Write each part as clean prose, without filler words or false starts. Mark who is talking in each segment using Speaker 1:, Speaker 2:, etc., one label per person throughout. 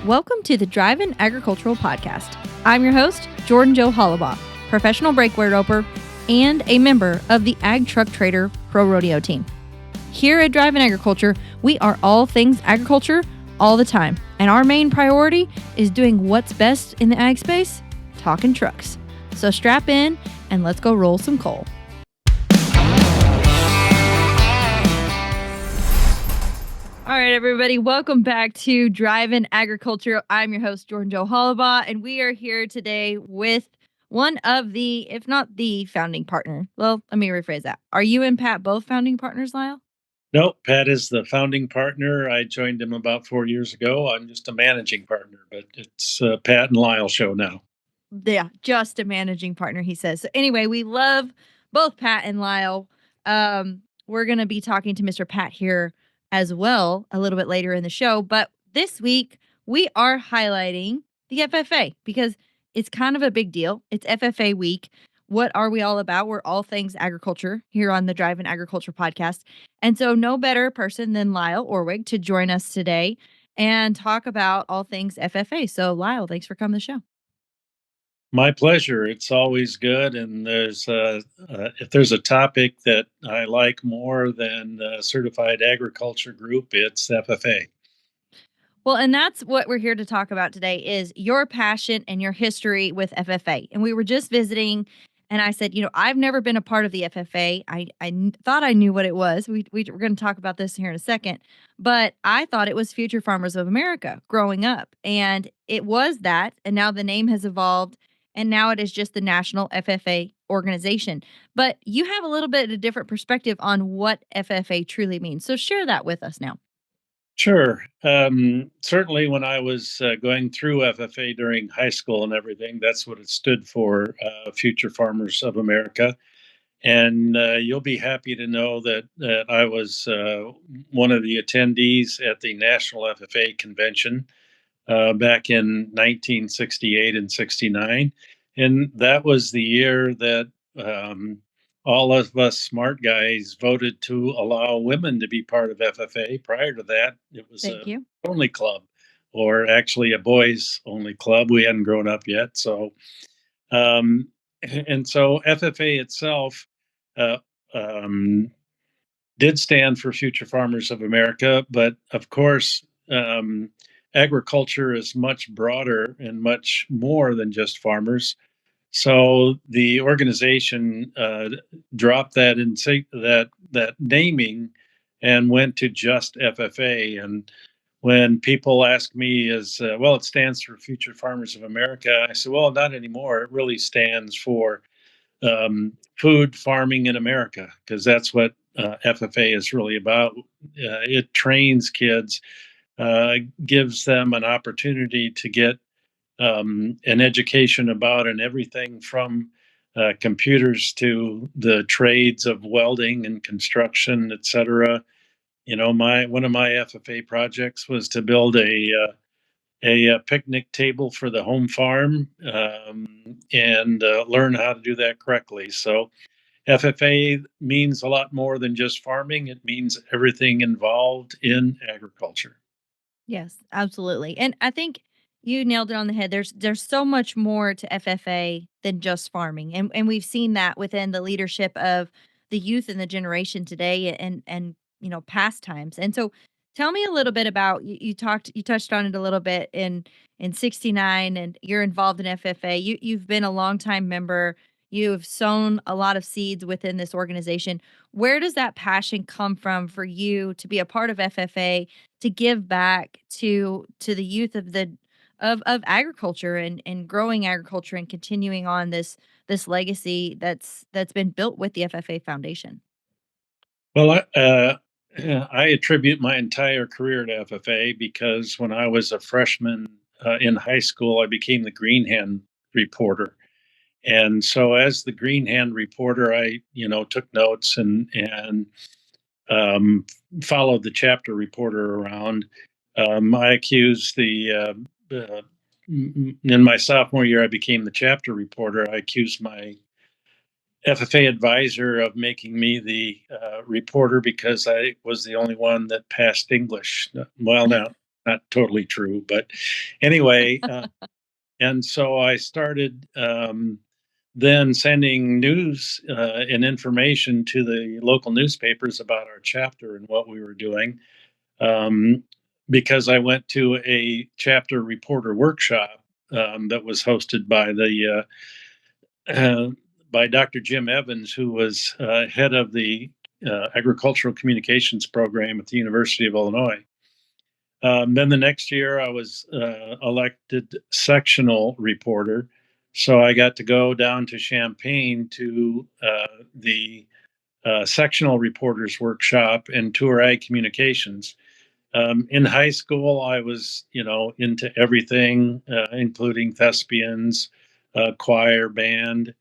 Speaker 1: Welcome to the Drivin Agricultural Podcast. I'm your host, Jordan Joe Hollabaugh, professional breakaway roper and a member of the Ag Truck Trader Pro Rodeo team. Here at Drivin Agriculture, we are all things agriculture all the time, and our main priority is doing what's best in the ag space, talking trucks. So strap in and let's go roll some coal. All right, everybody, welcome back to Drivin Agriculture. I'm your host, Jordan Joe Hollabaugh, and we are here today with one of the, if not the founding partner. Well, let me rephrase that. Are you and Pat both founding partners, Lyle?
Speaker 2: No, Pat is the founding partner. I joined him about 4 years ago. I'm just a managing partner, but it's Pat and Lyle show now.
Speaker 1: Yeah, just a managing partner, he says. So anyway, we love both Pat and Lyle. We're going to be talking to Mr. Pat here as well a little bit later in the show. But this week, we are highlighting the FFA because it's kind of a big deal. It's FFA week. What are we all about? We're all things agriculture here on the Drivin Agriculture podcast. And so no better person than Lyle Orwig to join us today and talk about all things FFA. So Lyle, thanks for coming to the show.
Speaker 2: My pleasure. It's always good. And if there's a topic that I like more than Certified Agriculture Group, it's FFA.
Speaker 1: Well, and that's what we're here to talk about today is your passion and your history with FFA. And we were just visiting and I said, I've never been a part of the FFA. I thought I knew what it was. We're going to talk about this here in a second. But I thought it was Future Farmers of America growing up. And it was that. And now the name has evolved. And now it is just the National FFA Organization. But you have a little bit of a different perspective on what FFA truly means. So share that with us now.
Speaker 2: Sure. Certainly, when I was going through FFA during high school and everything, that's what it stood for, Future Farmers of America. And you'll be happy to know that I was one of the attendees at the National FFA convention back in 1968 and 69. And that was the year that all of us smart guys voted to allow women to be part of FFA. Prior to that, it was only club, or actually a boys only club. We hadn't grown up yet. So, and so FFA itself uh, um, did stand for Future Farmers of America, but of course, agriculture is much broader and much more than just farmers. So the organization dropped that and say that naming and went to just FFA. And when people ask me, well, it stands for Future Farmers of America, I say, well, not anymore. It really stands for food farming in America, because that's what FFA is really about. It trains kids, gives them an opportunity to get an education about and everything from computers to the trades of welding and construction, etc. One of my FFA projects was to build a picnic table for the home farm, and learn how to do that correctly. So FFA means a lot more than just farming. It means everything involved in agriculture.
Speaker 1: Yes, absolutely. And I think you nailed it on the head. There's so much more to FFA than just farming. And we've seen that within the leadership of the youth and the generation today and past times. And so tell me a little bit about you touched on it a little bit in 69 and you're involved in FFA. You've been a longtime member. You've sown a lot of seeds within this organization. Where does that passion come from for you to be a part of FFA, to give back to the youth of agriculture and growing agriculture and continuing on this legacy that's been built with the FFA Foundation?
Speaker 2: Well, I attribute my entire career to FFA because when I was a freshman in high school, I became the Green Hand reporter. And so, as the Green Hand reporter, I took notes and um, followed the chapter reporter around. I accused in my sophomore year, I became the chapter reporter. I accused my FFA advisor of making me the reporter because I was the only one that passed English. Well, now not totally true, but anyway, and so I started then sending news and information to the local newspapers about our chapter and what we were doing. Um, because I went to a chapter reporter workshop that was hosted uh, by Dr. Jim Evans, who was head of the agricultural communications program at the University of Illinois. Then the next year, I was elected sectional reporter. So I got to go down to Champaign to the sectional reporters workshop and tour ag communications. In high school, I was, into everything, including thespians, choir, band,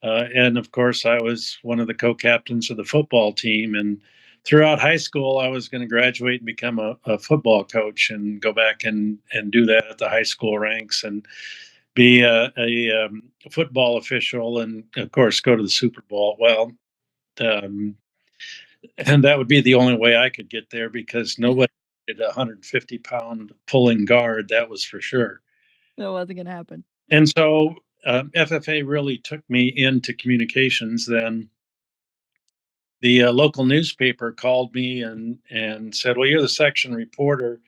Speaker 2: and of course, I was one of the co-captains of the football team. And throughout high school, I was going to graduate and become a football coach and go back and do that at the high school ranks and be a football official and, of course, go to the Super Bowl. Well, um, and that would be the only way I could get there because nobody did a 150-pound pulling guard. That was for sure.
Speaker 1: That wasn't gonna happen.
Speaker 2: And so FFA really took me into communications then. The local newspaper called me and said, "Well, you're the section reporter.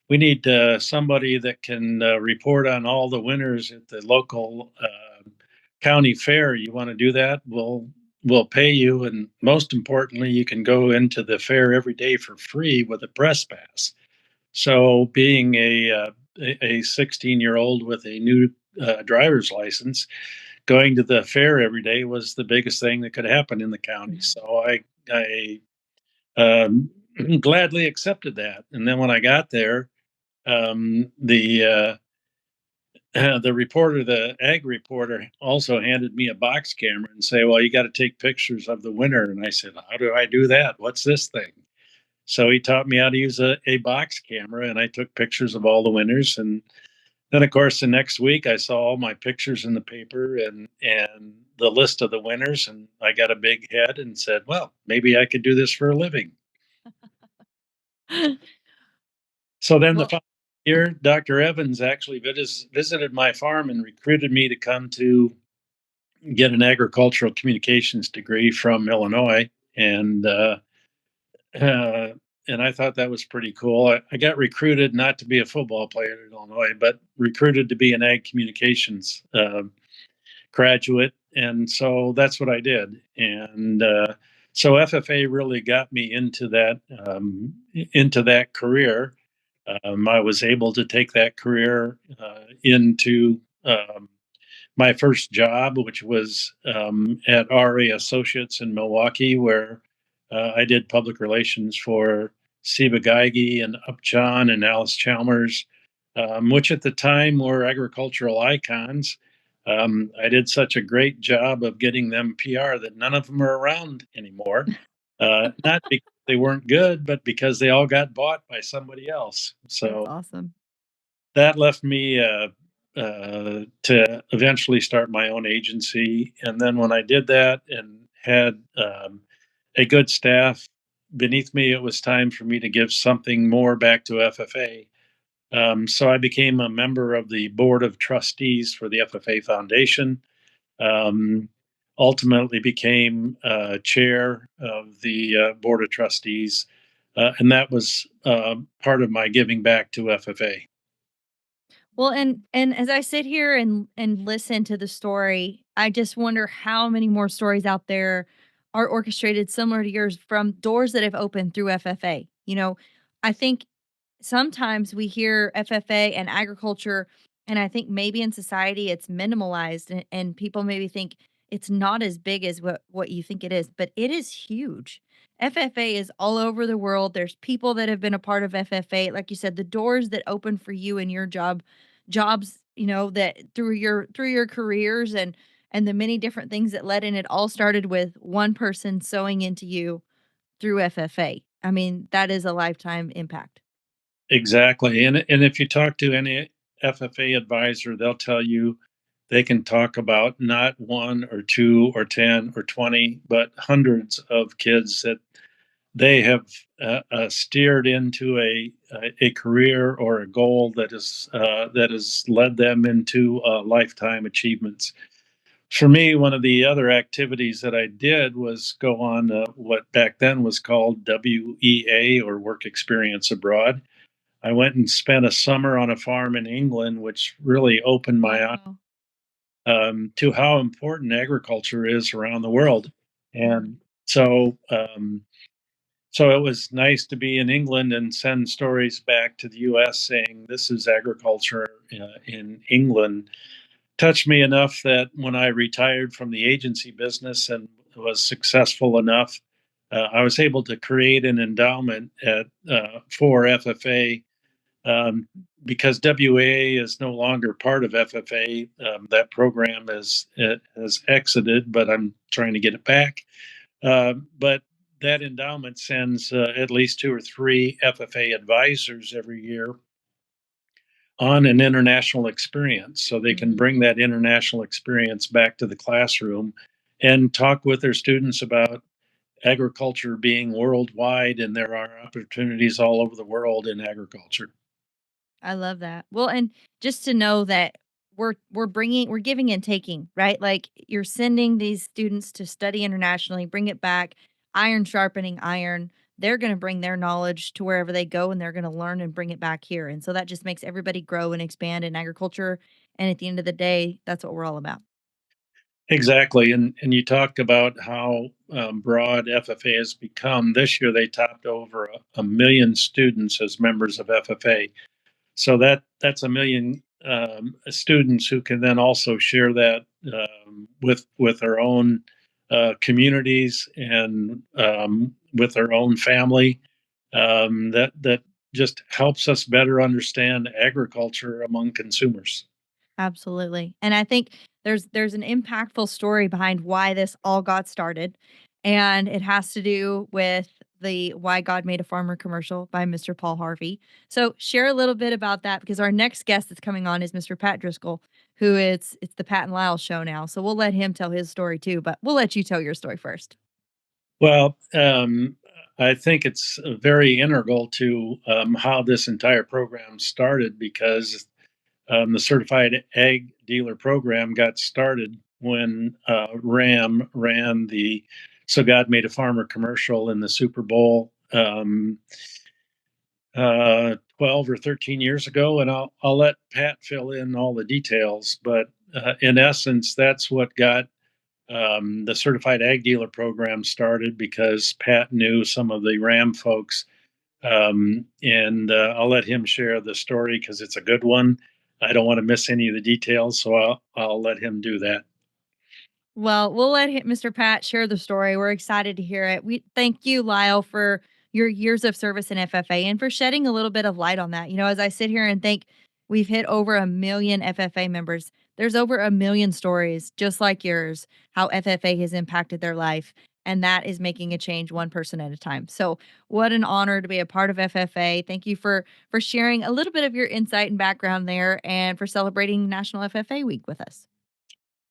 Speaker 2: We need somebody that can report on all the winners at the local county fair. You want to do that? We'll pay you, and most importantly, you can go into the fair every day for free with a press pass." So, being a 16-year-old with a new driver's license, going to the fair every day was the biggest thing that could happen in the county. So I gladly accepted that. And then when I got there, the reporter, the ag reporter, also handed me a box camera and say, "Well, you got to take pictures of the winner." And I said, "How do I do that? What's this thing?" So he taught me how to use a box camera, and I took pictures of all the winners. And then, of course, the next week I saw all my pictures in the paper and the list of the winners, and I got a big head and said, "Well, maybe I could do this for a living." So then the
Speaker 1: Well,
Speaker 2: following year, Dr. Evans actually visited my farm and recruited me to come to get an agricultural communications degree from Illinois, uh, and I thought that was pretty cool. I got recruited not to be a football player in Illinois, but recruited to be an ag communications graduate, and so that's what I did. And so FFA really got me into that career. I was able to take that career into my first job, which was at RA Associates in Milwaukee, where I did public relations for Seba Geigy and Upjohn and Alice Chalmers, which at the time were agricultural icons. I did such a great job of getting them PR that none of them are around anymore. Not because they weren't good, but because they all got bought by somebody else.
Speaker 1: that's
Speaker 2: So
Speaker 1: awesome.
Speaker 2: that left me to eventually start my own agency. And then when I did that and had a good staff beneath me, it was time for me to give something more back to FFA. So I became a member of the board of trustees for the FFA Foundation. Um, Ultimately became chair of the board of trustees, and that was part of my giving back to FFA.
Speaker 1: Well, and as I sit here and listen to the story, I just wonder how many more stories out there are orchestrated similar to yours from doors that have opened through FFA. I think sometimes we hear FFA and agriculture, and I think maybe in society it's minimalized, and people maybe think it's not as big as what you think it is, but it is huge. FFA is all over the world. There's people that have been a part of FFA. Like you said, the doors that open for you and your jobs, that through your careers and the many different things that led in it all started with one person sewing into you through FFA. I mean, that is a lifetime impact.
Speaker 2: Exactly. And if you talk to any FFA advisor, they'll tell you they can talk about not one or two or 10 or 20, but hundreds of kids they have steered into a career or a goal that has led them into lifetime achievements. For me, one of the other activities that I did was go on what back then was called WEA, or Work Experience Abroad. I went and spent a summer on a farm in England, which really opened my eyes
Speaker 1: Wow.
Speaker 2: to how important agriculture is around the world.
Speaker 1: Mhm.
Speaker 2: And so, so it was nice to be in England and send stories back to the U.S. saying this is agriculture in England. Touched me enough that when I retired from the agency business and was successful enough, I was able to create an endowment for FFA, um, because WAA is no longer part of FFA. That program has exited, but I'm trying to get it back. But that endowment sends at least two or three FFA advisors every year on an international experience, so they can
Speaker 1: Mhm.
Speaker 2: bring that international experience back to the classroom and talk with their students about agriculture being worldwide, and there are opportunities all over the world in agriculture.
Speaker 1: I love that. Well, and just to know that we're giving and taking, right? Like you're sending these students to study internationally, bring it back, iron sharpening iron. They're going to bring their knowledge to wherever they go and they're going to learn and bring it back here. And so that just makes everybody grow and expand in agriculture. And at the end of the day, that's what we're all about.
Speaker 2: Exactly, and you talked about how broad FFA has become. This year, they topped over a million students as members of FFA. So that's a million students who can then also share that with their own communities and with their own family. That just helps us better understand agriculture among consumers.
Speaker 1: Absolutely. And I think there's an impactful story behind why this all got started. And it has to do with the Why God Made a Farmer commercial by Mr. Paul Harvey. So share a little bit about that because our next guest that's coming on is Mr. Pat Driscoll, who it's the Pat and Lyle show now. So we'll let him tell his story too, but we'll let you tell your story first.
Speaker 2: Well, I think it's very integral to how this entire program started, because the certified ag dealer program got started when Ram ran the "So God Made a Farmer" commercial in the Super Bowl 12 or 13 years ago, and I'll let Pat fill in all the details. But in essence, that's what got the certified ag dealer program started, because Pat knew some of the Ram folks, and I'll let him share the story because it's a good one. I don't want to miss any of the details, so I'll let him do that.
Speaker 1: Well, we'll let Mr. Pat share the story. We're excited to hear it. We thank you, Lyle, for your years of service in FFA and for shedding a little bit of light on that. You know, as I sit here and think we've hit over a million FFA members, there's over a million stories just like yours, how FFA has impacted their life. And that is making a change one person at a time. So, what an honor to be a part of FFA. Thank you for sharing a little bit of your insight and background there, and for celebrating National FFA Week with us.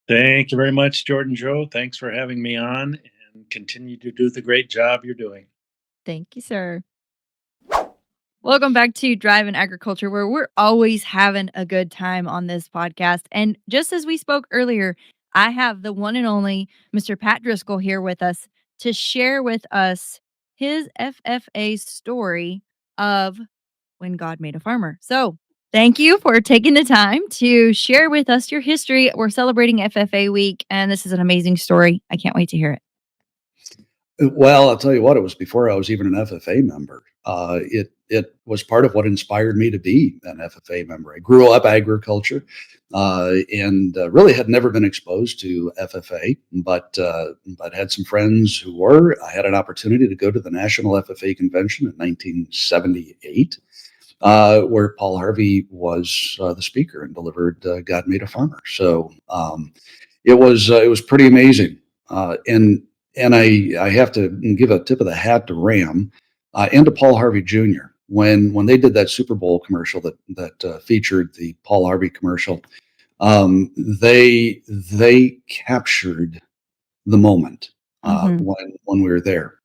Speaker 2: Thank you very much, Jordan Joe. Thanks for having me on, and continue to do the great job you're doing.
Speaker 1: Thank you, sir. Welcome back to Drivin Agriculture, where we're always having a good time on this podcast. And just as we spoke earlier, I have the one and only Mr. Pat Driscoll here with us to share with us his FFA story of when God made a farmer. So, thank you for taking the time to share with us your history. We're celebrating FFA week, and this is an amazing story. I can't wait to hear it.
Speaker 3: Well, I'll tell you what, it was before I was even an FFA member. It was part of what inspired me to be an FFA member. I grew up agriculture, and really had never been exposed to FFA, but had some friends who were. I had an opportunity to go to the National FFA convention in 1978, where Paul Harvey was the speaker and delivered "God Made a Farmer." So it was pretty amazing, and I have to give a tip of the hat to Ram and to Paul Harvey Jr. When they did that Super Bowl commercial that featured the Paul Harvey commercial. They captured the moment
Speaker 1: Mhm.
Speaker 3: when we were there.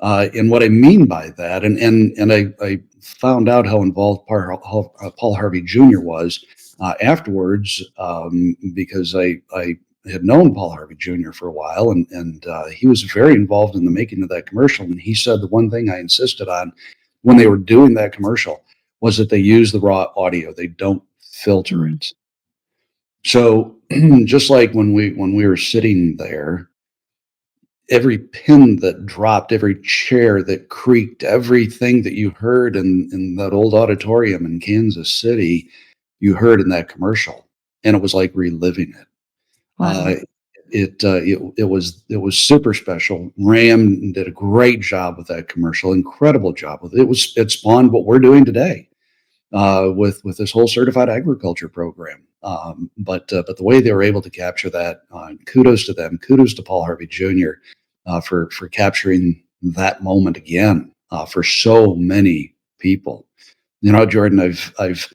Speaker 3: And what I mean by that, and I found out how involved Paul Harvey Jr. was afterwards, because I had known Paul Harvey Jr. for a while, and he was very involved in the making of that commercial. And he said the one thing I insisted on when they were doing that commercial was that they use the raw audio. They don't filter
Speaker 1: Mm.
Speaker 3: it. So just like when we were sitting there, every pin that dropped, every chair that creaked, everything that you heard in that old auditorium in Kansas City, you heard in that commercial, and it was like reliving it.
Speaker 1: Wow.
Speaker 3: Uh, it was super special. Ram did a great job with that commercial, incredible job with it. It spawned what we're doing today with this whole certified agriculture program. But the way they were able to capture that, kudos to them. Kudos to Paul Harvey Jr. For capturing that moment again for so many people. You know, Jordan, I've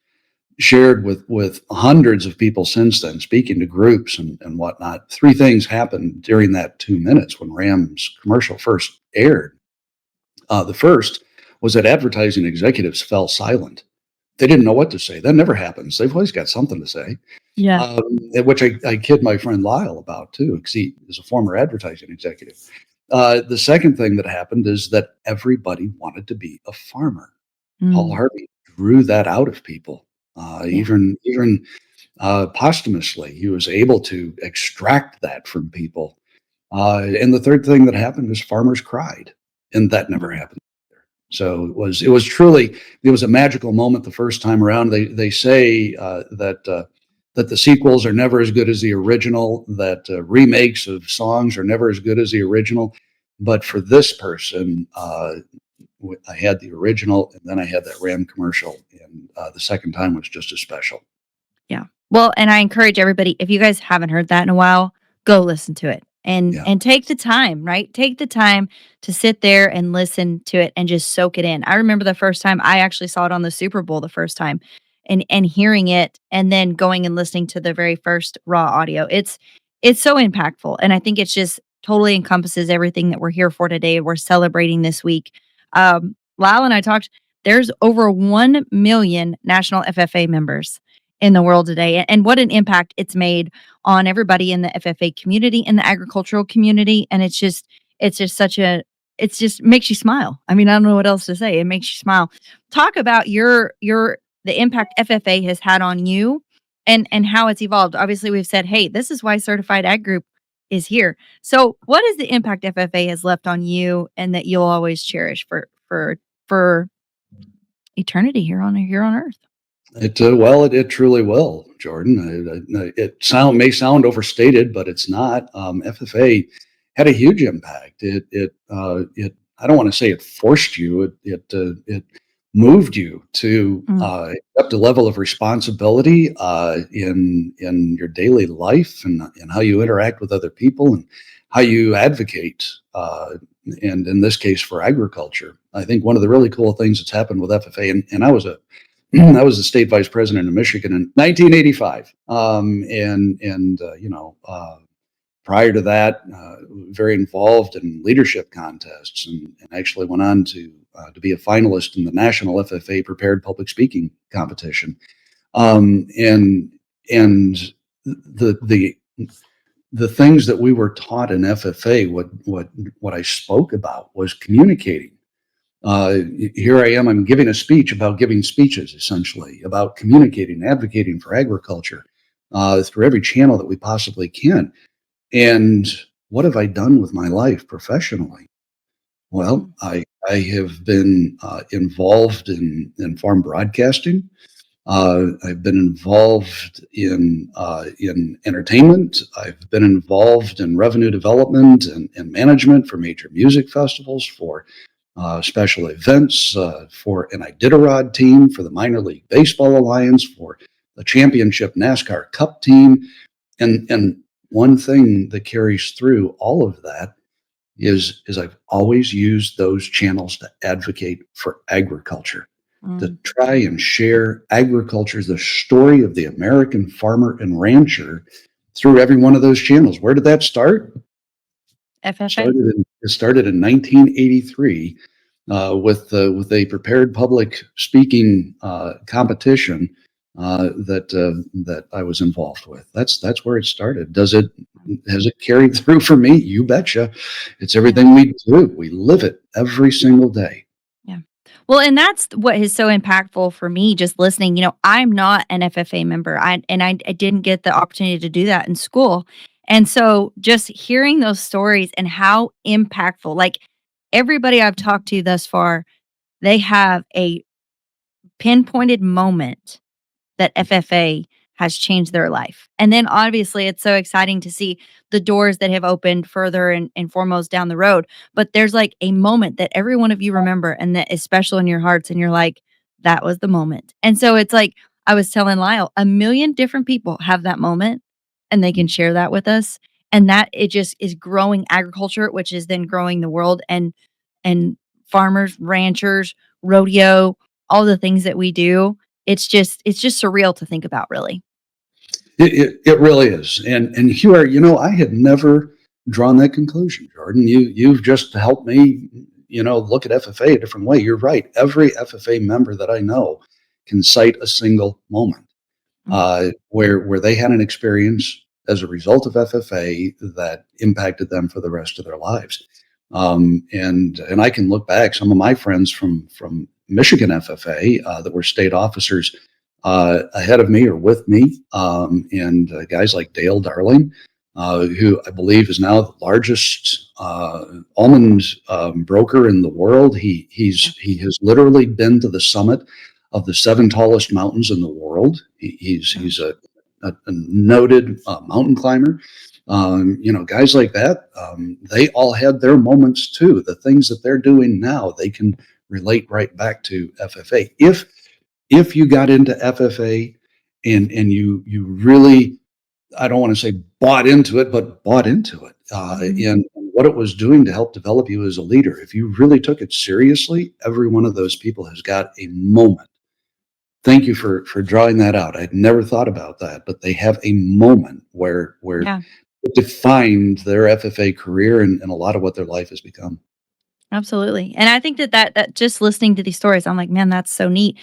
Speaker 3: shared with hundreds of people since then, speaking to groups and whatnot. Three things happened during that 2 minutes when Ram's commercial first aired. The first was that advertising executives fell silent. They didn't know what to say. That never happens. They've always got something to say,
Speaker 1: Yeah.
Speaker 3: which I kid my friend Lyle about too, because he is a former advertising executive. The second thing that happened is that everybody wanted to be a farmer. Paul
Speaker 1: Mm.
Speaker 3: Harvey drew that out of people,
Speaker 1: Yeah.
Speaker 3: even posthumously. He was able to extract that from people. And the third thing that happened is farmers cried, and that never
Speaker 1: Mm.
Speaker 3: happened. So it was truly, it was a magical moment the first time around. They say that the sequels are never as good as the original, that remakes of songs are never as good as the original. But for this person, I had the original, and then I had that Ram commercial, and the second time was just as special.
Speaker 1: Yeah. Well, and I encourage everybody, if you guys haven't heard that in a while, go listen to it
Speaker 3: Yeah.
Speaker 1: and take the time, right? Take the time to sit there and listen to it and just soak it in. I remember the first time I actually saw it on the Super Bowl the first time and hearing it and then going and listening to the very first raw audio. It's so impactful. And I think it's just totally encompasses everything that we're here for today. We're celebrating this week. Lyle and I talked, there's over 1 million National FFA members in the world today and what an impact it's made on everybody in the FFA community, in the agricultural community. And it's just such a, it's just makes you smile. I mean, I don't know what else to say. It makes you smile. Talk about the impact FFA has had on you and how it's evolved. Obviously, we've said, hey, this is why Certified Ag Group is here. So what is the impact FFA has left on you and that you'll always cherish for eternity here on earth?
Speaker 3: It truly will, Jordan. It may sound overstated, but it's not. FFA had a huge impact. I don't want to say it forced you. It moved you to
Speaker 1: Mm.
Speaker 3: accept a level of responsibility in your daily life and how you interact with other people and how you advocate. And in this case, for agriculture, I think one of the really cool things that's happened with FFA, and I was the state vice president of Michigan in 1985, prior to that, very involved in leadership contests, and actually went on to be a finalist in the National FFA Prepared Public Speaking Competition. And the the things that we were taught in FFA, what I spoke about was communicating. Here I am, I'm giving a speech about giving speeches, essentially, about communicating, advocating for agriculture through every channel that we possibly can. And what have I done with my life professionally? Well,
Speaker 1: Mm.
Speaker 3: I have been involved in farm broadcasting. I've been involved in entertainment. I've been involved in revenue development and management for major music festivals, for special events, for an Iditarod team, for the Minor League Baseball Alliance, for the championship NASCAR Cup team. And one thing that carries through all of that is I've always used those channels to advocate for agriculture, to
Speaker 1: Mm.
Speaker 3: try and share agriculture, the story of the American farmer and rancher through every one of those channels. Where did that start?
Speaker 1: FFA.
Speaker 3: Started It started in 1983 with a prepared public speaking competition that I was involved with. That's where it started. Has it carried through for me? You betcha. It's
Speaker 1: Yeah.
Speaker 3: everything we do. We live it every single day.
Speaker 1: Yeah. Well, and that's what is so impactful for me just listening. I'm not an FFA member. I didn't get the opportunity to do that in school. And so just hearing those stories and how impactful, like everybody I've talked to thus far, they have a pinpointed moment that FFA has changed their life. And then obviously it's so exciting to see the doors that have opened further and foremost down the road. But there's like a moment that every one of you remember and that is special in your hearts. And you're like, that was the moment. And so it's like I was telling Lyle, a million different people have that moment and they can share that with us. And that it just is growing agriculture, which is then growing the world and farmers, ranchers, rodeo, all the things that we do. It's just surreal to think about, really.
Speaker 3: It really is. And Hugh, I had never drawn that conclusion, Jordan. You've just helped me, look at FFA a different way. You're right. Every FFA member that I know can cite a single moment
Speaker 1: Mhm.
Speaker 3: where they had an experience as a result of FFA that impacted them for the rest of their lives. And I can look back. Some of my friends from Michigan FFA that were state officers ahead of me or with me, and guys like Dale Darling, who I believe is now the largest almond broker in the world.
Speaker 1: Yeah.
Speaker 3: He has literally been to the summit of the seven tallest mountains in the world.
Speaker 1: Mhm.
Speaker 3: He's a noted mountain climber. Guys like that, they all had their moments too. The things that they're doing now, they can relate right back to FFA. If you got into FFA and you really, I don't want to say bought into it, but bought into it,
Speaker 1: Mhm.
Speaker 3: and what it was doing to help develop you as a leader. If you really took it seriously, every one of those people has got a moment. Thank you for drawing that out. I'd never thought about that, but they have a moment where
Speaker 1: Yeah.
Speaker 3: it defined their FFA career and a lot of what their life has become.
Speaker 1: Absolutely. And I think that just listening to these stories, I'm like, man, that's so neat.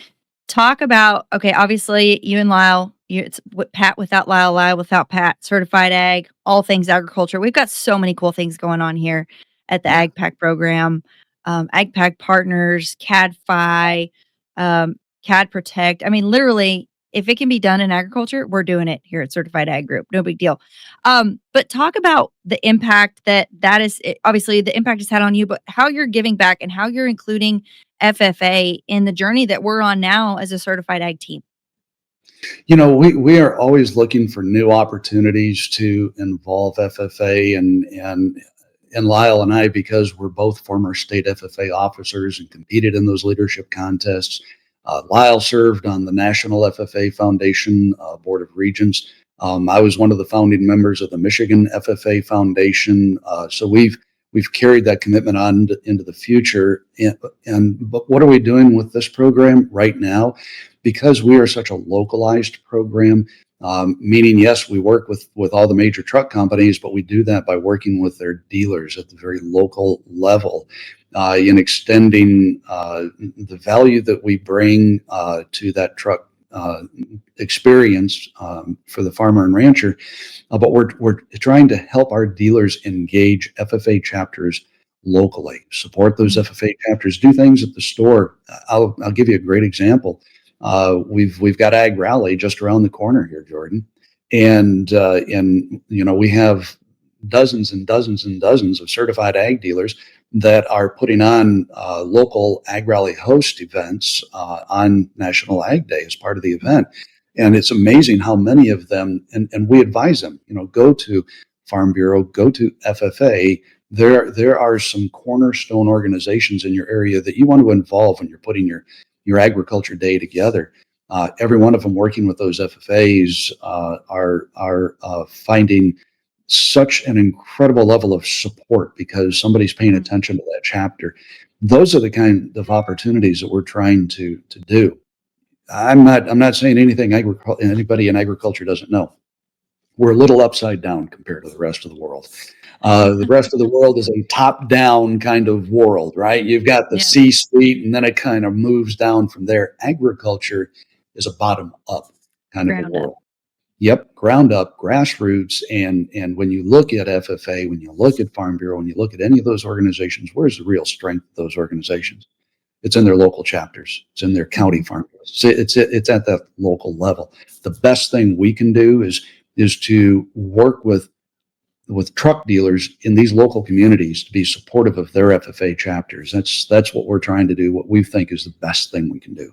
Speaker 1: Talk about, okay, obviously you and Lyle, it's Pat without Lyle, Lyle without Pat, certified ag, all things agriculture. We've got so many cool things going on here at the
Speaker 3: Yeah.
Speaker 1: Ag Pack program, Ag Pack partners, CAD um, CAD Protect. I mean, literally, if it can be done in agriculture, we're doing it here at Certified Ag Group. No big deal. But talk about the impact that is obviously the impact it's had on you, but how you're giving back and how you're including FFA in the journey that we're on now as a certified ag team.
Speaker 3: We are always looking for new opportunities to involve FFA and Lyle and I, because we're both former state FFA officers and competed in those leadership contests. Lyle served on the National FFA Foundation Board of Regents. I was one of the founding members of the Michigan FFA Foundation. So we've carried that commitment on into the future. But what are we doing with this program right now? Because we are such a localized program, meaning, yes, we work with all the major truck companies, but we do that by working with their dealers at the very local level in extending the value that we bring to that truck experience for the farmer and rancher. But we're trying to help our dealers engage FFA chapters locally, support those
Speaker 1: Mhm.
Speaker 3: FFA chapters, do things at the store. I'll give you a great example. We've got Ag Rally just around the corner here, Jordan, and we have dozens and dozens and dozens of certified ag dealers that are putting on local Ag Rally host events on National Ag Day as part of the event. And it's amazing how many of them, and we advise them, go to Farm Bureau, go to FFA. There are some cornerstone organizations in your area that you want to involve when you're putting your agriculture day together. Every one of them working with those FFAs are finding such an incredible level of support because somebody's paying
Speaker 1: Mhm.
Speaker 3: attention to that chapter. Those are the kind of opportunities that we're trying to do. I'm not saying anything anybody in agriculture doesn't know. We're a little upside down compared to the rest of the world. The rest of the world is a top-down kind of world, right? You've got the
Speaker 1: Yeah,
Speaker 3: C-suite, and then it kind of moves down from there. Agriculture is a bottom-up kind of a
Speaker 1: ground up.
Speaker 3: world. Yep, ground up, grassroots, and when you look at FFA, when you look at Farm Bureau, when you look at any of those organizations, where's the real strength of those organizations? It's in their local chapters. It's in their county
Speaker 1: Mhm.
Speaker 3: farm bureaus. It's at that local level. The best thing we can do is to work with truck dealers in these local communities to be supportive of their FFA chapters. That's what we're trying to do. What we think is the best thing we can do.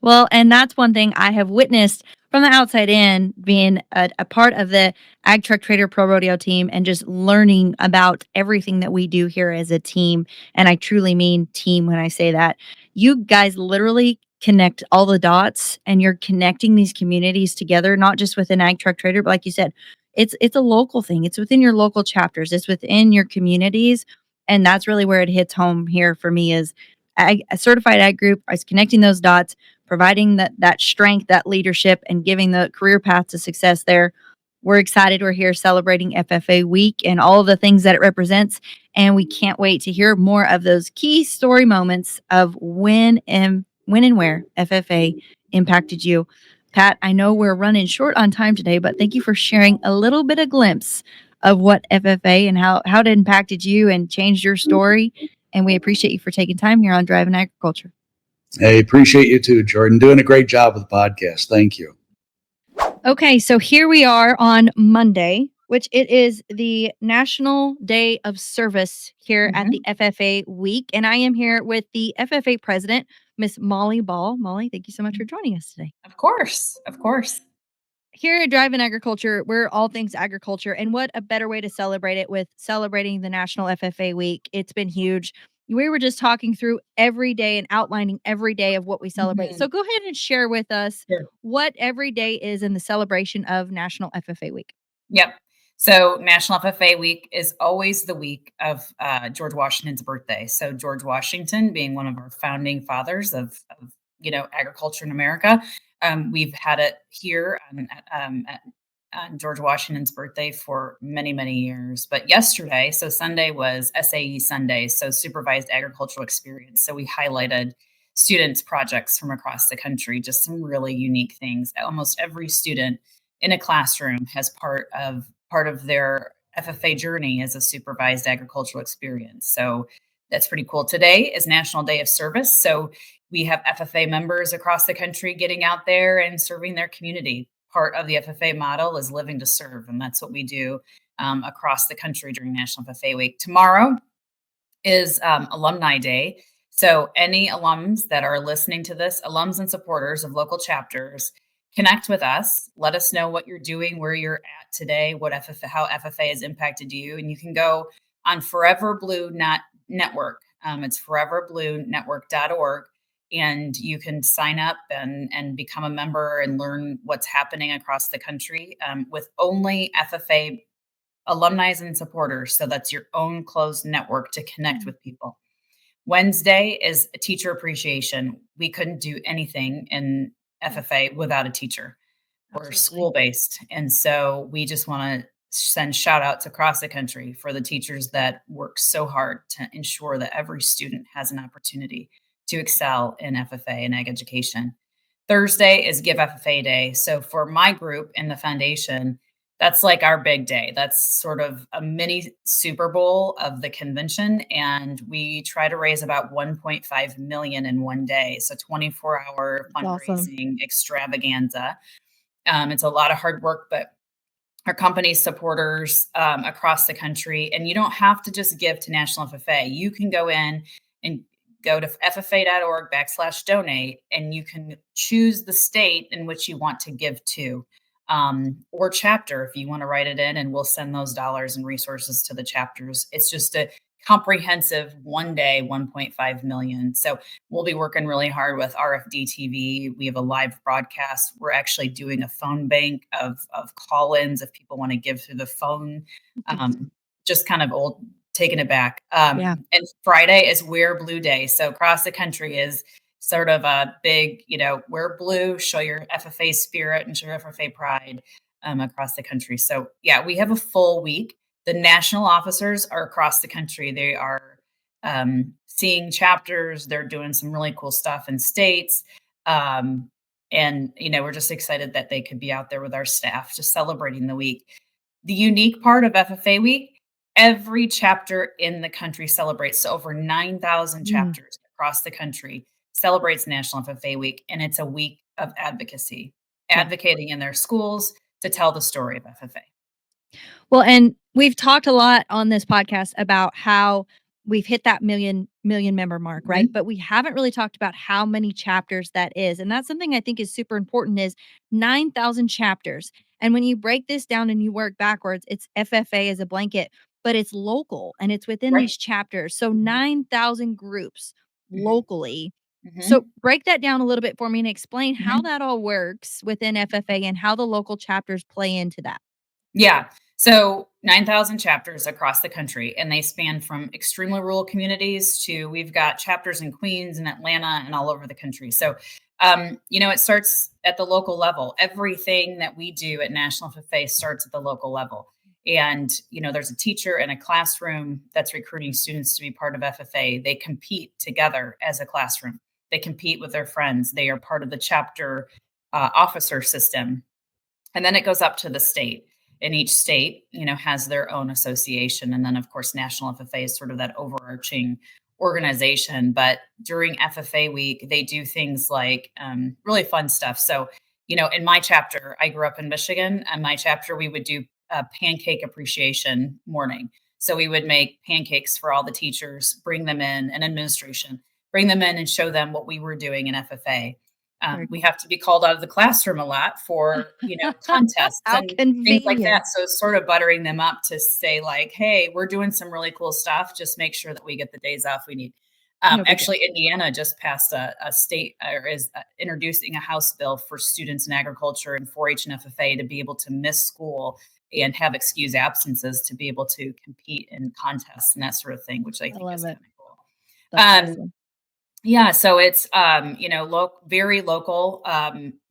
Speaker 1: Well, and that's one thing I have witnessed from the outside in, being a part of the Ag Truck Trader Pro Rodeo team and just learning about everything that we do here as a team. And I truly mean team when I say that. You guys literally connect all the dots and you're connecting these communities together, not just within Ag Truck Trader, but like you said, it's a local thing. It's within your local chapters, it's within your communities. And that's really where it hits home here for me is a certified ag group is connecting those dots, providing that strength, that leadership, and giving the career path to success there. We're excited. We're here celebrating FFA week and all of the things that it represents. And we can't wait to hear more of those key story moments of when and where FFA impacted you. Pat, I know we're running short on time today, but thank you for sharing a little bit of glimpse of what FFA and how it impacted you and changed your story. And we appreciate you for taking time here on Driving Agriculture.
Speaker 3: Hey, appreciate you too, Jordan. Doing a great job with the podcast. Thank you.
Speaker 1: Okay, so here we are on Monday, which it is the National Day of Service here at the
Speaker 4: Mhm.
Speaker 1: FFA week, and I am here with the FFA president, Miss Molly Ball. Molly, thank you so much for joining us today.
Speaker 4: Of course, of course.
Speaker 1: Here at Drivin Agriculture, we're all things agriculture, and what a better way to celebrate it with celebrating the National FFA week. It's been huge. We were just talking through every day and outlining every day of what we celebrate.
Speaker 4: Mhm.
Speaker 1: So go ahead and share with us
Speaker 4: Sure.
Speaker 1: what every day is in the celebration of National FFA week.
Speaker 4: Yep. So National FFA Week is always the week of George Washington's birthday. So George Washington, being one of our founding fathers of agriculture in America, we've had it here on George Washington's birthday for many many years. But yesterday, so Sunday was SAE Sunday, so Supervised Agricultural Experience. So we highlighted students' projects from across the country, just some really unique things. Almost every student in a classroom has part of their FFA journey as a supervised agricultural experience. So that's pretty cool. Today is National Day of Service. So we have FFA members across the country getting out there and serving their community. Part of the FFA model is living to serve, and that's what we do across the country during National FFA Week. Tomorrow is Alumni Day. So, any alums that are listening to this, alums and supporters of local chapters, connect with us. Let us know what you're doing, where you're at today, how FFA has impacted you. And you can go on Forever Blue Network. It's foreverbluenetwork.org. And you can sign up and become a member and learn what's happening across the country with only FFA alumni and supporters. So that's your own closed network to connect
Speaker 1: Mm,
Speaker 4: with people. Wednesday is a teacher appreciation. We couldn't do anything in
Speaker 1: yes,
Speaker 4: FFA without a teacher. We're
Speaker 1: absolutely.
Speaker 4: school based. And so we just want to send shout outs across the country for the teachers that work so hard to ensure that every student has an opportunity to excel in FFA and ag education. Thursday is Give FFA Day. So for my group in the foundation, that's like our big day. That's sort of a mini Super Bowl of the convention. And we try to raise about 1.5 million in one day. So 24-hour
Speaker 1: It's awesome.
Speaker 4: fundraising extravaganza. It's a lot of hard work, but our company supporters across the country. And you don't have to just give to National FFA. You can go in and go to ffa.org/donate, and you can choose the state in which you want to give to, or chapter if you want to write it in, and we'll send those dollars and resources to the chapters. It's just a comprehensive one day 1.5 million. So we'll be working really hard with RFD TV. We have a live broadcast. We're actually doing a phone bank of call-ins if people want to give through the phone. Um, just kind of old, taking it back.
Speaker 1: Yeah.
Speaker 4: And Friday is Wear Blue Day. So across the country is sort of a big, wear blue, show your FFA spirit and show your FFA pride across the country. So yeah, we have a full week. The national officers are across the country. They are seeing chapters. They're doing some really cool stuff in states. Um, and, we're just excited that they could be out there with our staff just celebrating the week. The unique part of FFA week, every chapter in the country celebrates. So over 9,000
Speaker 1: Mm,
Speaker 4: chapters across the country celebrates National FFA week. And it's a week of advocacy,
Speaker 1: yeah.
Speaker 4: advocating in their schools to tell the story of FFA.
Speaker 1: Well, and we've talked a lot on this podcast about how we've hit that million member mark, right?
Speaker 4: Mhm.
Speaker 1: But we haven't really talked about how many chapters that is. And that's something I think is super important is 9,000 chapters. And when you break this down and you work backwards, it's FFA as a blanket, but it's local and it's within
Speaker 4: Right.
Speaker 1: these chapters. So
Speaker 4: Mhm.
Speaker 1: 9,000 groups
Speaker 4: Mhm.
Speaker 1: locally. So
Speaker 4: Mhm.
Speaker 1: break that down a little bit for me and explain how
Speaker 4: Mhm.
Speaker 1: that all works within FFA and how the local chapters play into that.
Speaker 4: Yeah. So 9,000 chapters across the country, and they span from extremely rural communities to we've got chapters in Queens and Atlanta and all over the country. So, it starts at the local level. Everything that we do at National FFA starts at the local level. And, there's a teacher in a classroom that's recruiting students to be part of FFA. They compete together as a classroom, they compete with their friends, they are part of the chapter officer system, and then it goes up to the state. And each state, has their own association. And then, of course, National FFA is sort of that overarching organization. But during FFA week, they do things like really fun stuff. So, in my chapter, I grew up in Michigan, and my chapter, we would do a pancake appreciation morning. So we would make pancakes for all the teachers, bring them in, and administration, bring them in and show them what we were doing in FFA.
Speaker 1: Very
Speaker 4: We
Speaker 1: cool.
Speaker 4: have to be called out of the classroom a lot for, contests
Speaker 1: How
Speaker 4: and things like
Speaker 1: convenient.
Speaker 4: that. So it's sort of buttering them up to say like, "Hey, we're doing some really cool stuff. Just make sure that we get the days off we need."
Speaker 1: It'll be good.
Speaker 4: Actually, Indiana just passed a state or is introducing a House bill for students in agriculture and 4-H and FFA to be able to miss school and have excused absences to be able to compete in contests and that sort of thing, which I
Speaker 1: I
Speaker 4: think is
Speaker 1: love it.
Speaker 4: kind of cool.
Speaker 1: That's
Speaker 4: Um,
Speaker 1: awesome.
Speaker 4: yeah, so it's very local,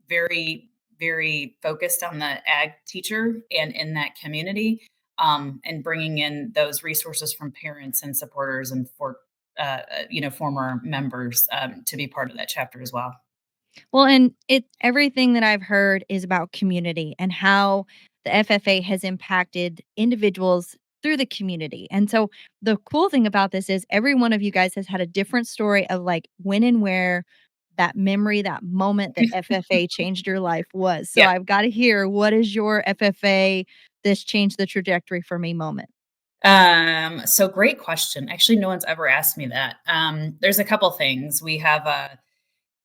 Speaker 4: very very focused on the ag teacher and in that community, and bringing in those resources from parents and supporters and for former members to be part of that chapter as well.
Speaker 1: Well, and it everything that I've heard is about community and how the FFA has impacted individuals through the community. And so the cool thing about this is every one of you guys has had a different story of like when and where that memory, that moment that FFA changed your life was. So
Speaker 4: Yeah.
Speaker 1: I've got to hear what is your FFA this changed the trajectory for me moment.
Speaker 4: So great question. Actually, no one's ever asked me that. There's a couple things. We have a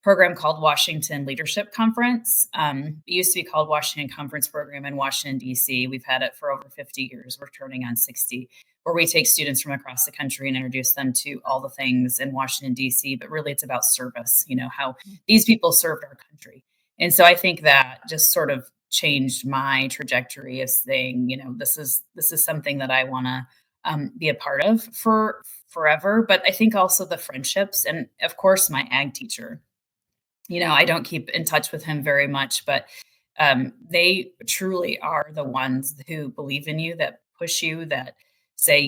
Speaker 4: program called Washington Leadership Conference. It used to be called Washington Conference Program in Washington, D.C. We've had it for over 50 years. We're turning on 60, where we take students from across the country and introduce them to all the things in Washington, D.C. But really, it's about service, how these people served our country. And so I think that just sort of changed my trajectory of saying, this is something that I want to be a part of for forever. But I think also the friendships and, of course, my ag teacher. I don't keep in touch with him very much, but they truly are the ones who believe in you, that push you, that say,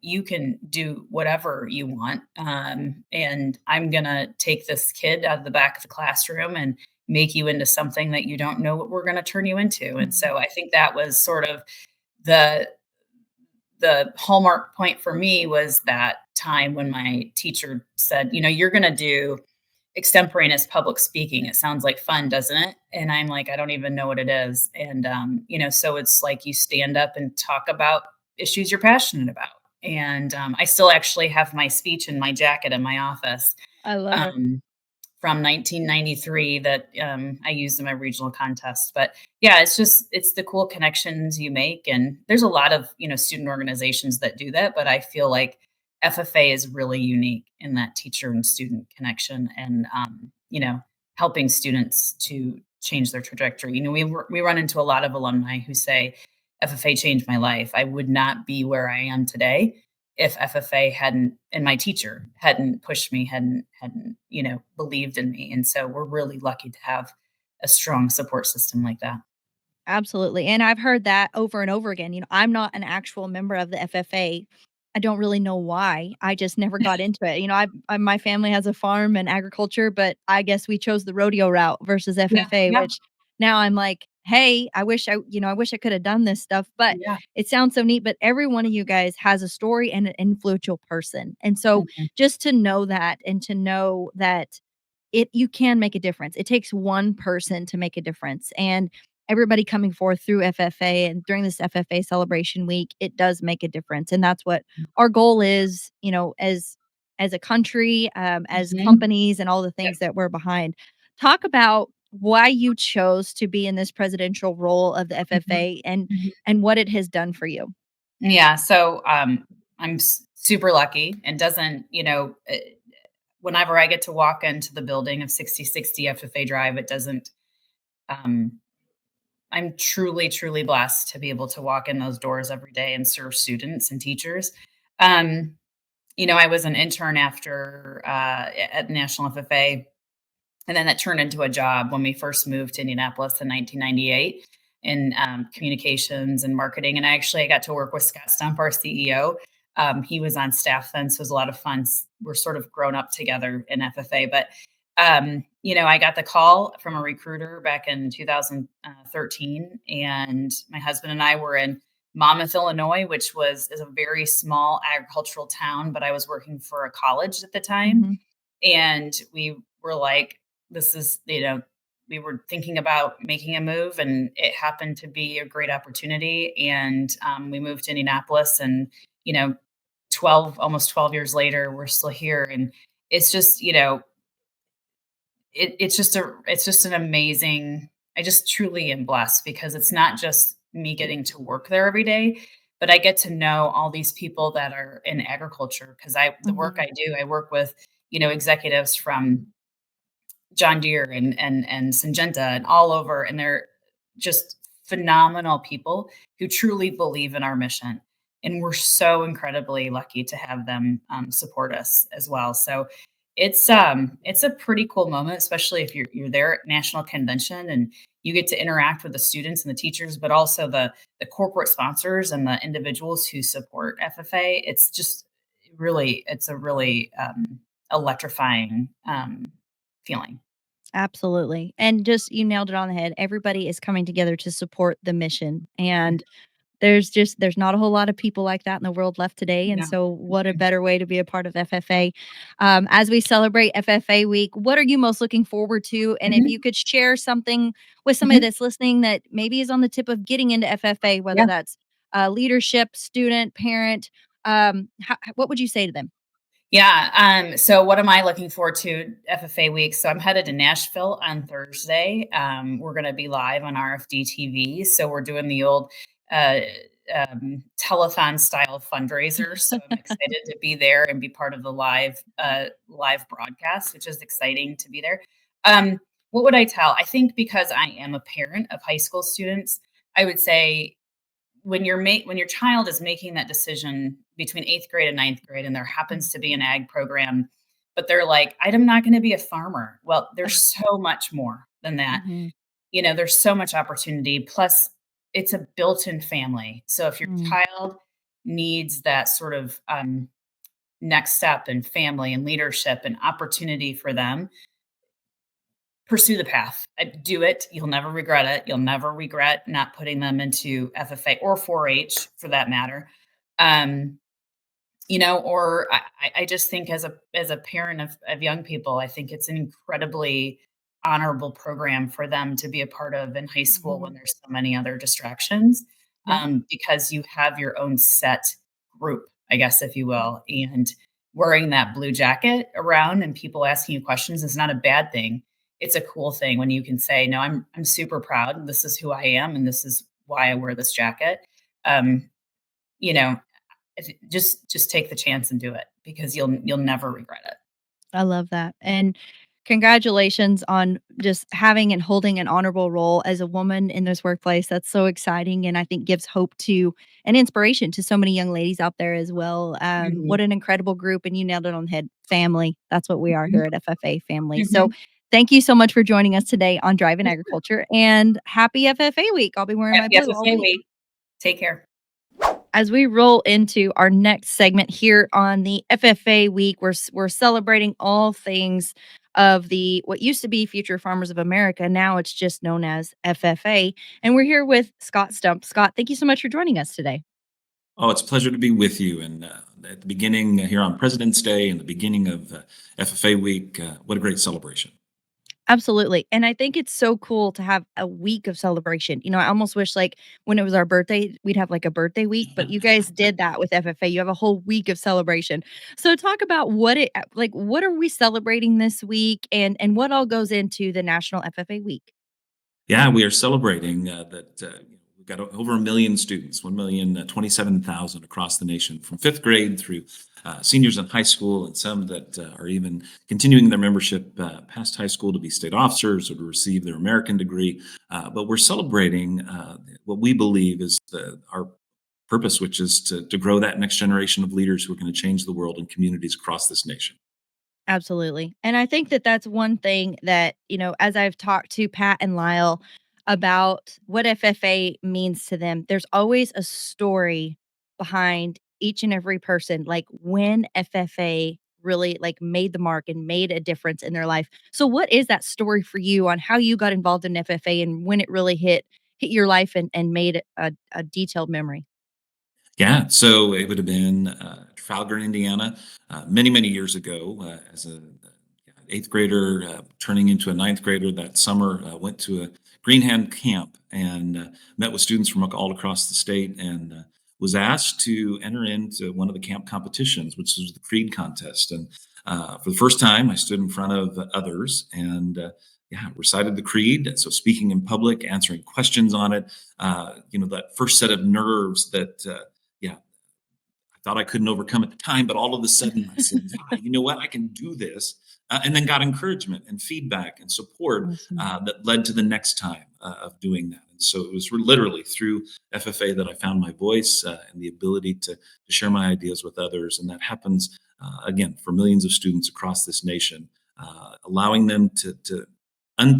Speaker 4: you can do whatever you want. And I'm going to take this kid out of the back of the classroom and make you into something that you don't know what we're going to turn you into. And
Speaker 1: Mm.
Speaker 4: so I think that was sort of the the hallmark point for me was that time when my teacher said, you're going to do extemporaneous public speaking. It sounds like fun, doesn't it? And I'm like, I don't even know what it is. And, so it's like you stand up and talk about issues you're passionate about. And I still actually have my speech in my jacket in my office.
Speaker 1: I love it.
Speaker 4: Um, from 1993 that I used in my regional contest. But yeah, it's the cool connections you make, and there's a lot of student organizations that do that. But I feel like FFA is really unique in that teacher and student connection, and helping students to change their trajectory. We run into a lot of alumni who say FFA changed my life. I would not be where I am today if FFA hadn't and my teacher hadn't pushed me, hadn't believed in me. And so we're really lucky to have a strong support system like that.
Speaker 1: Absolutely, and I've heard that over and over again. I'm not an actual member of the FFA. I don't really know why. I just never got into it. My family has a farm and agriculture, but I guess we chose the rodeo route versus
Speaker 4: Yeah.
Speaker 1: FFA,
Speaker 4: Yep.
Speaker 1: which now I'm like, "Hey, I wish I could have done this stuff." But
Speaker 4: Yeah.
Speaker 1: it sounds so neat, but every one of you guys has a story and an influential person. And so
Speaker 4: Mhm.
Speaker 1: just to know that and to know that you can make a difference. It takes one person to make a difference, and everybody coming forth through FFA and during this FFA celebration week, it does make a difference, and that's what our goal is, as a country, as
Speaker 4: Mhm.
Speaker 1: companies, and all the
Speaker 4: Yep.
Speaker 1: things that we're behind. Talk about why you chose to be in this presidential role of the
Speaker 4: Mhm.
Speaker 1: FFA
Speaker 4: Mhm.
Speaker 1: and what it has done for you.
Speaker 4: Yeah, so, I'm super lucky and whenever I get to walk into the building of 6060 FFA Drive, it doesn't, um I'm truly, truly blessed to be able to walk in those doors every day and serve students and teachers. Um, I was an intern after, at National FFA, and then that turned into a job when we first moved to Indianapolis in 1998 in communications and marketing. And I got to work with Scott Stump, our CEO. He was on staff then, so it was a lot of fun. We're sort of grown up together in FFA. But I got the call from a recruiter back in 2013, and my husband and I were in Monmouth, Illinois, which is a very small agricultural town. But I was working for a college at the time,
Speaker 1: Mhm.
Speaker 4: and we were like, this is, we were thinking about making a move, and it happened to be a great opportunity. And we moved to Indianapolis, and, you know, almost 12 years later, we're still here. And it's just, it's just an amazing, I just truly am blessed because it's not just me getting to work there every day, but I get to know all these people that are in agriculture because the work
Speaker 1: Mhm.
Speaker 4: I do, I work with, executives from John Deere and Syngenta and all over, and they're just phenomenal people who truly believe in our mission. And we're so incredibly lucky to have them support us as well. So it's a pretty cool moment, especially if you're there at national convention and you get to interact with the students and the teachers, but also the corporate sponsors and the individuals who support FFA. It's a really electrifying feeling.
Speaker 1: Absolutely. And just you nailed it on the head. Everybody is coming together to support the mission. And there's not a whole lot of people like that in the world left today. And
Speaker 4: No.
Speaker 1: so what a
Speaker 4: Mhm.
Speaker 1: better way to be a part of FFA. As we celebrate FFA week, what are you most looking forward to? And if
Speaker 4: Mhm.
Speaker 1: you could share something with somebody
Speaker 4: Mhm.
Speaker 1: that's listening that maybe is on the tip of getting into FFA, whether
Speaker 4: Yeah.
Speaker 1: that's leadership, student, parent, what would you say to them?
Speaker 4: Yeah. So what am I looking forward to FFA week? So I'm headed to Nashville on Thursday. We're going to be live on RFD TV. So we're doing the old uh, telethon style fundraiser. So I'm excited to be there and be part of the live broadcast, which is exciting to be there. Um, what would I tell? I think because I am a parent of high school students, I would say when your child is making that decision between 8th grade and ninth grade and there happens to be an ag program, but they're like, I'm not going to be a farmer. Well, there's so much more than that.
Speaker 1: Mhm.
Speaker 4: There's so much opportunity. Plus, it's a built-in family. So if your
Speaker 1: Mm.
Speaker 4: child needs that sort of next step in family and leadership and opportunity for them, pursue the path. Do it. You'll never regret it. You'll never regret not putting them into FFA or 4-H for that matter. Um, or I just think as a parent of young people, I think it's an incredibly honorable program for them to be a part of in high school when
Speaker 1: Mhm.
Speaker 4: there's so many other distractions,
Speaker 1: Yeah.
Speaker 4: because you have your own set group, I guess, if you will, and wearing that blue jacket around and people asking you questions is not a bad thing. It's a cool thing when you can say, "No, I'm super proud. This is who I am, and this is why I wear this jacket." Um, you know, just take the chance and do it because you'll never regret it.
Speaker 1: I love that. And congratulations on just having and holding an honorable role as a woman in this workplace. That's so exciting. And I think gives hope to and inspiration to so many young ladies out there as well.
Speaker 4: Mhm,
Speaker 1: What an incredible group. And you nailed it on the head family. That's what we are
Speaker 4: mhm,
Speaker 1: here at FFA family. So
Speaker 4: mhm.
Speaker 1: Thank you so much for joining us today on Drivin Agriculture, and happy FFA week. I'll be wearing my
Speaker 4: Happy
Speaker 1: blue all
Speaker 4: FFA
Speaker 1: week.
Speaker 4: week. Take care.
Speaker 1: As we roll into our next segment here on the FFA week, we're celebrating all things of the what used to be Future Farmers of America. Now it's just known as FFA, and we're here with Scott Stump. Scott, thank you so much for joining us today.
Speaker 5: Oh, it's a pleasure to be with you. And at the beginning here on President's Day and the beginning of FFA week, what a great celebration.
Speaker 1: Absolutely. And I think it's so cool to have a week of celebration. I almost wish like when it was our birthday, we'd have like a birthday week, but you guys did that with FFA. You have a whole week of celebration. So talk about what are we celebrating this week and what all goes into the National FFA week?
Speaker 5: Yeah, we are celebrating that we've got over 1 million students, 1,027,000 across the nation, from fifth grade through seniors in high school, and some that are even continuing their membership past high school to be state officers or to receive their American degree. But we're celebrating what we believe is our purpose, which is to grow that next generation of leaders who are going to change the world and communities across this nation.
Speaker 1: Absolutely. And I think that that's one thing that, as I've talked to Pat and Lyle about what FFA means to them, there's always a story behind each and every person, like when FFA really like made the mark and made a difference in their life. So what is that story for you on how you got involved in FFA and when it really hit your life and made a detailed memory?
Speaker 5: Yeah, so it would have been Trafalgar, Indiana, many, many years ago, as a eighth grader turning into a ninth grader that summer. Went to a Green Hand camp and met with students from all across the state, and was asked to enter into one of the camp competitions, which was the Creed contest. And for the first time, I stood in front of others and yeah, recited the Creed. So speaking in public, answering questions on it, that first set of nerves that yeah, I thought I couldn't overcome at the time, but all of a sudden I said, "Ah, you know what, I can do this." And then got encouragement and feedback and support
Speaker 1: Awesome.
Speaker 5: that led to the next time of doing that. And so it was literally through FFA that I found my voice and the ability to share my ideas with others. And that happens, again, for millions of students across this nation, allowing them to un-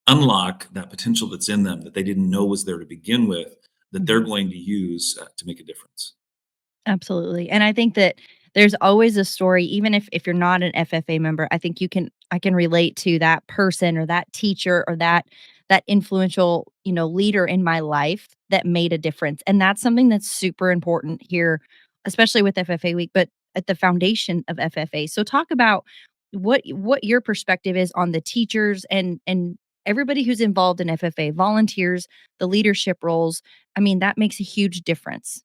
Speaker 5: unlock that potential that's in them that they didn't know was there to begin with, that they're
Speaker 1: Mhm.
Speaker 5: going to use to make a difference.
Speaker 1: Absolutely, and I think that there's always a story, even if you're not an FFA member, I can relate to that person or that teacher or that influential, leader in my life that made a difference, and that's something that's super important here, especially with FFA week, but at the foundation of FFA. So talk about what your perspective is on the teachers and everybody who's involved in FFA, volunteers, the leadership roles. I mean, that makes a huge difference.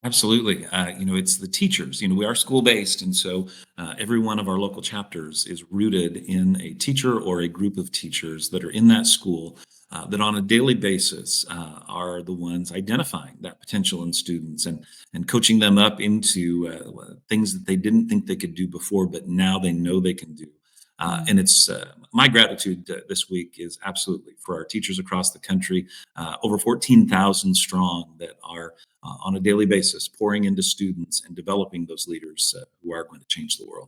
Speaker 5: Absolutely. It's the teachers. We are school based. And so every one of our local chapters is rooted in a teacher or a group of teachers that are in that school that on a daily basis are the ones identifying that potential in students and coaching them up into things that they didn't think they could do before, but now they know they can do. And it's my gratitude this week is absolutely for our teachers across the country, over 14,000 strong that are on a daily basis, pouring into students and developing those leaders who are going to change the world.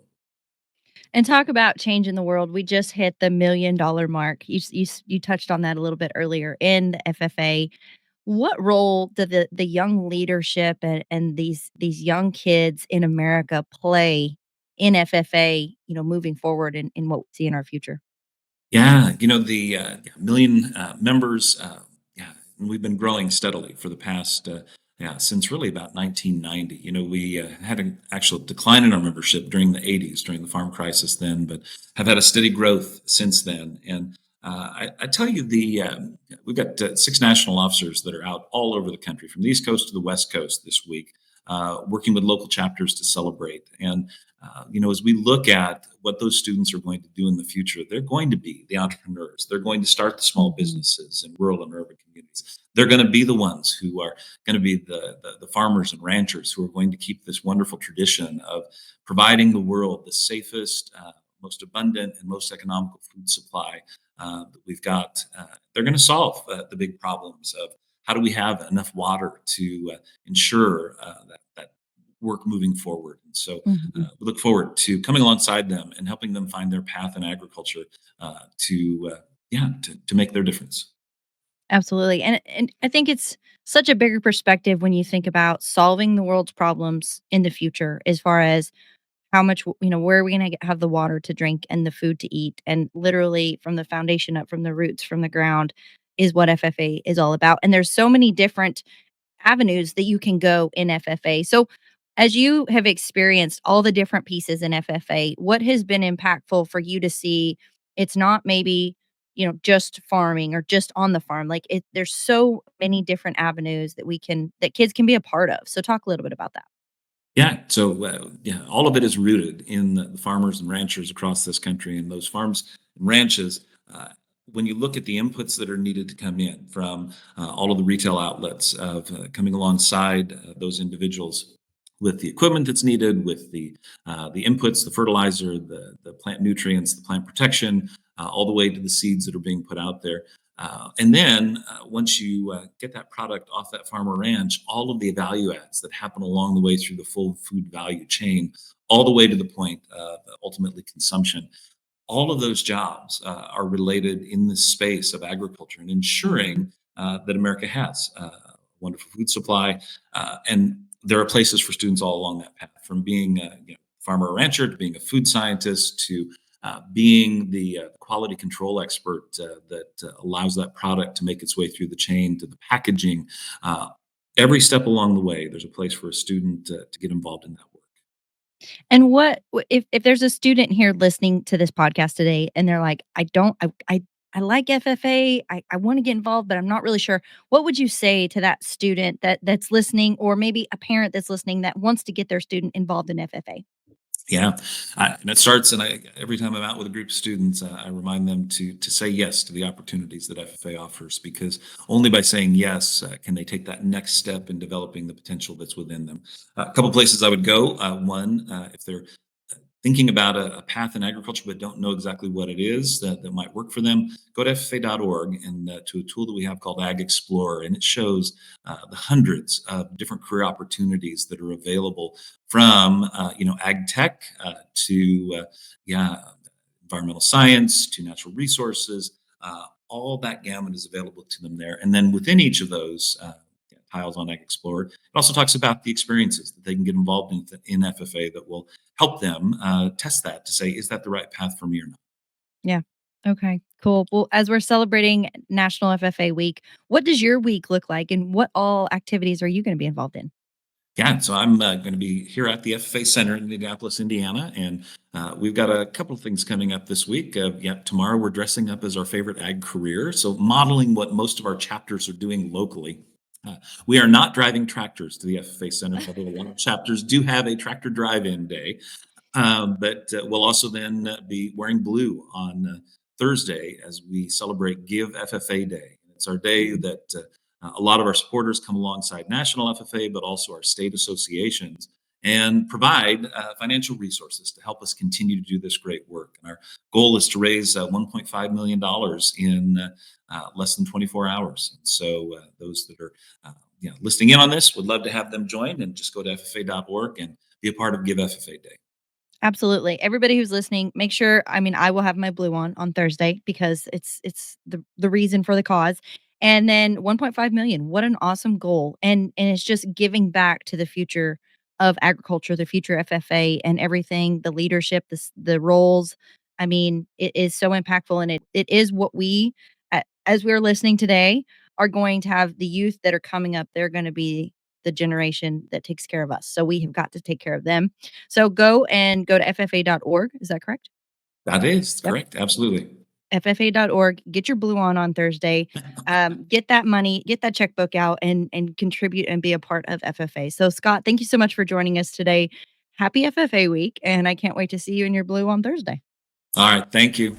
Speaker 1: And talk about changing the world. We just hit the $1 million mark. You touched on that a little bit earlier in the FFA. What role do the young leadership and these young kids in America play in FFA, moving forward in what we see in our future?
Speaker 5: Yeah, the 1 million members. Yeah, and we've been growing steadily for the past, yeah, since really about 1990. We had an actual decline in our membership during the 80s, during the farm crisis then, but have had a steady growth since then. And I tell you, we've got 6 national officers that are out all over the country, from the East Coast to the West Coast this week, working with local chapters to celebrate. And as we look at what those students are going to do in the future, they're going to be the entrepreneurs. They're going to start the small
Speaker 1: Mhm.
Speaker 5: businesses in rural and urban communities. They're going to be the ones who are going to be the farmers and ranchers who are going to keep this wonderful tradition of providing the world the safest, most abundant, and most economical food supply that we've got. They're going to solve the big problems of how do we have enough water to ensure that work moving forward. And so
Speaker 1: Mhm.
Speaker 5: we look forward to coming alongside them and helping them find their path in agriculture to make their difference.
Speaker 1: Absolutely. And I think it's such a bigger perspective when you think about solving the world's problems in the future as far as how much, where are we going to have the water to drink and the food to eat, and literally from the foundation up, from the roots, from the ground, is what FFA is all about. And there's so many different avenues that you can go in FFA. So, as you have experienced all the different pieces in FFA, what has been impactful for you to see it's not maybe, just farming or just on the farm. Like there's so many different avenues that kids can be a part of. So talk a little bit about that.
Speaker 5: Yeah. So, all of it is rooted in the farmers and ranchers across this country, and those farms and ranches. Uh, when you look at the inputs that are needed to come in from all of the retail outlets of coming alongside those individuals with the equipment that's needed, with the inputs, the fertilizer, the plant nutrients, the plant protection, all the way to the seeds that are being put out there. And then once you get that product off that farm or ranch, all of the value adds that happen along the way through the full food value chain, all the way to the point of ultimately consumption, all of those jobs are related in the space of agriculture and ensuring that America has a wonderful food supply. And there are places for students all along that path, from being farmer or rancher to being a food scientist to being the quality control expert that allows that product to make its way through the chain to the packaging. Uh, every step along the way, there's a place for a student to get involved in that work.
Speaker 1: And if there's a student here listening to this podcast today and they're like, I don't I like FFA, I want to get involved, but I'm not really sure. What would you say to that student that's listening, or maybe a parent that's listening that wants to get their student involved in FFA?
Speaker 5: Yeah, and it starts, and every time I'm out with a group of students, I remind them to say yes to the opportunities that FFA offers, because only by saying yes can they take that next step in developing the potential that's within them. A couple places I would go. One, if they're thinking about a path in agriculture but don't know exactly what it is that might work for them, go to FFA.org and to a tool that we have called Ag Explorer, and it shows the hundreds of different career opportunities that are available, from ag tech to yeah environmental science to natural resources. All that gamut is available to them there, and then within each of those tiles on Ag Explorer, it also talks about the experiences that they can get involved in FFA that will help them test that to say, is that the right path for me or not?
Speaker 1: Yeah. Okay, cool. Well, as we're celebrating National FFA Week, what does your week look like, and what all activities are you going to be involved in?
Speaker 5: Yeah, so I'm going to be here at the FFA Center in Indianapolis, Indiana, and we've got a couple of things coming up this week. Tomorrow we're dressing up as our favorite ag career, so modeling what most of our chapters are doing locally. Uh, we are not driving tractors to the FFA Center, although a lot of chapters do have a tractor drive-in day. But we'll also then be wearing blue on Thursday as we celebrate Give FFA Day. It's our day that a lot of our supporters come alongside National FFA, but also our state associations, and provide financial resources to help us continue to do this great work. And our goal is to raise $1.5 million in less than 24 hours. And so those that are listening in on this would love to have them join, and just go to FFA.org and be a part of Give FFA Day.
Speaker 1: Absolutely. Everybody who's listening, make sure, I mean, I will have my blue on Thursday because it's the reason for the cause. And then 1.5 million. What an awesome goal. And it's just giving back to the future of agriculture, the future FFA and everything, the leadership, the roles. I mean, it is so impactful, and it is what as we're listening today, are going to have the youth that are coming up. They're going to be the generation that takes care of us. So we have got to take care of them. So go to FFA.org. Is that correct?
Speaker 5: That is
Speaker 1: Yep.
Speaker 5: correct. Absolutely.
Speaker 1: FFA.org. Get your blue on Thursday. Get that money, get that checkbook out, and contribute and be a part of FFA. So Scott, thank you so much for joining us today. Happy FFA week, and I can't wait to see you in your blue on Thursday.
Speaker 5: All right. Thank you.